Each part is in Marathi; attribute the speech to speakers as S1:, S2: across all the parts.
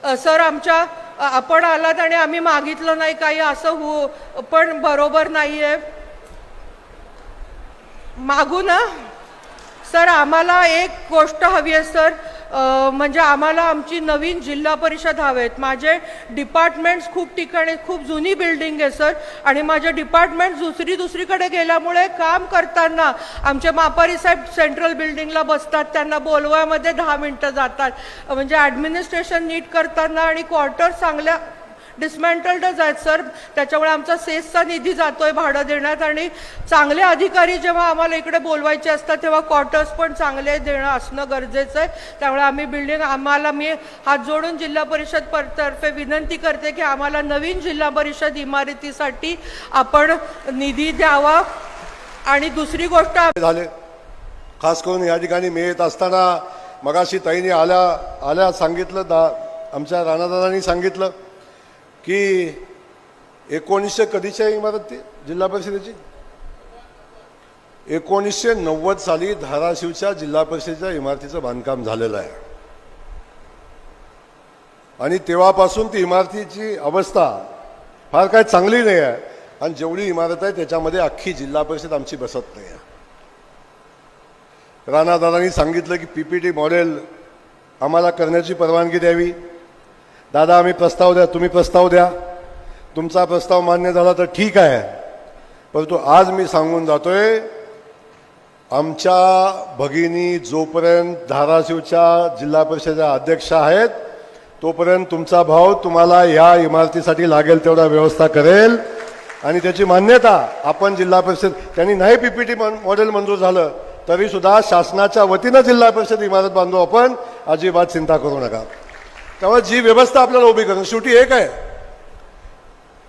S1: सर आमच्या आपण आलात आणि आम्ही मागितलं नाही काही असं पण बरोबर नाही आहे. मागू ना सर. आम्हाला एक गोष्ट हवी आहे सर, म्हणजे आम्हाला आमची नवीन जिल्हा परिषद हवेत. माझे डिपार्टमेंट्स खूप ठिकाणी खूप जुनी बिल्डिंग आहे सर, आणि माझे डिपार्टमेंट दुसरीकडे गेल्यामुळे काम करताना आमचे मापारी साहेब सेंट्रल बिल्डिंगला बसतात, त्यांना बोलवायमध्ये 10 मिनटं जातात. म्हणजे ॲडमिनिस्ट्रेशन नीट करताना आणि क्वार्टर चांगल्या डिसमेंटल्डच आहेत सर. त्याच्यामुळे आमचा सेसचा निधी जातोय भाडं देण्यात, आणि चांगले अधिकारी जेव्हा आम्हाला इकडे बोलवायचे असतात तेव्हा क्वार्टर्स पण चांगले देणं असणं गरजेचं आहे. त्यामुळे आम्ही मी हात जोडून जिल्हा परिषद तर्फे विनंती करते की आम्हाला नवीन जिल्हा परिषद इमारतीसाठी आपण निधी द्यावा. आणि दुसरी गोष्ट
S2: झाले, खास करून या ठिकाणी मी येत असताना मगाशी ताईने आल्या सांगितलं, आमच्या राणादादांनी सांगितलं की 1900 कधीच्या इमारत ती जिल्हा परिषदेची 1990 साली धाराशिवच्या जिल्हा परिषदेच्या इमारतीचं बांधकाम झालेलं आहे. आणि तेव्हापासून ती इमारतीची अवस्था फार काय चांगली नाही आहे, आणि जेवढी इमारत आहे त्याच्यामध्ये अख्खी जिल्हा परिषद आमची बसत नाही आहे. राणादादांनी सांगितलं की PPT मॉडेल आम्हाला करण्याची परवानगी द्यावी. दादा आम्ही प्रस्ताव द्या, तुम्ही प्रस्ताव द्या, तुमचा प्रस्ताव मान्य झाला तर ठीक आहे. परंतु आज मी सांगून जातोय, आमच्या भगिनी जोपर्यंत धाराशिवच्या जिल्हा परिषदेच्या अध्यक्ष आहेत तोपर्यंत तुमचा भाऊ तुम्हाला या इमारतीसाठी लागेल तेवढा व्यवस्था करेल, आणि त्याची मान्यता आपण जिल्हा परिषद, त्यांनी नाही PPT मॉडेल मंजूर झालं तरी सुद्धा शासनाच्या वतीनं जिल्हा परिषद इमारत बांधू आपण, अजिबात चिंता करू नका. त्यामुळे जी व्यवस्था आपल्याला उभी करणं, शेवटी एक आहे,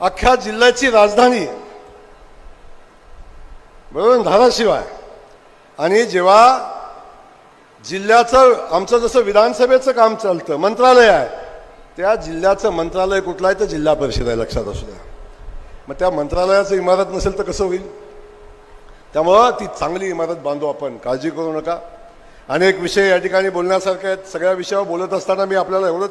S2: अख्ख्या जिल्ह्याची राजधानी बरोबर धाराशिव आहे. आणि जेव्हा जिल्ह्याचं आमचं जसं विधानसभेचं काम चालतं, मंत्रालय आहे, त्या जिल्ह्याचं मंत्रालय कुठलं आहे तर जिल्हा परिषद आहे, लक्षात असू द्या. मग त्या मंत्रालयाचं इमारत नसेल तर कसं होईल? त्यामुळं ती चांगली इमारत बांधू आपण, काळजी करू नका. अनेक विषय या ठिकाणी बोलण्यासारखे आहेत. सगळ्या विषयावर बोलत असताना मी आपल्याला एवढं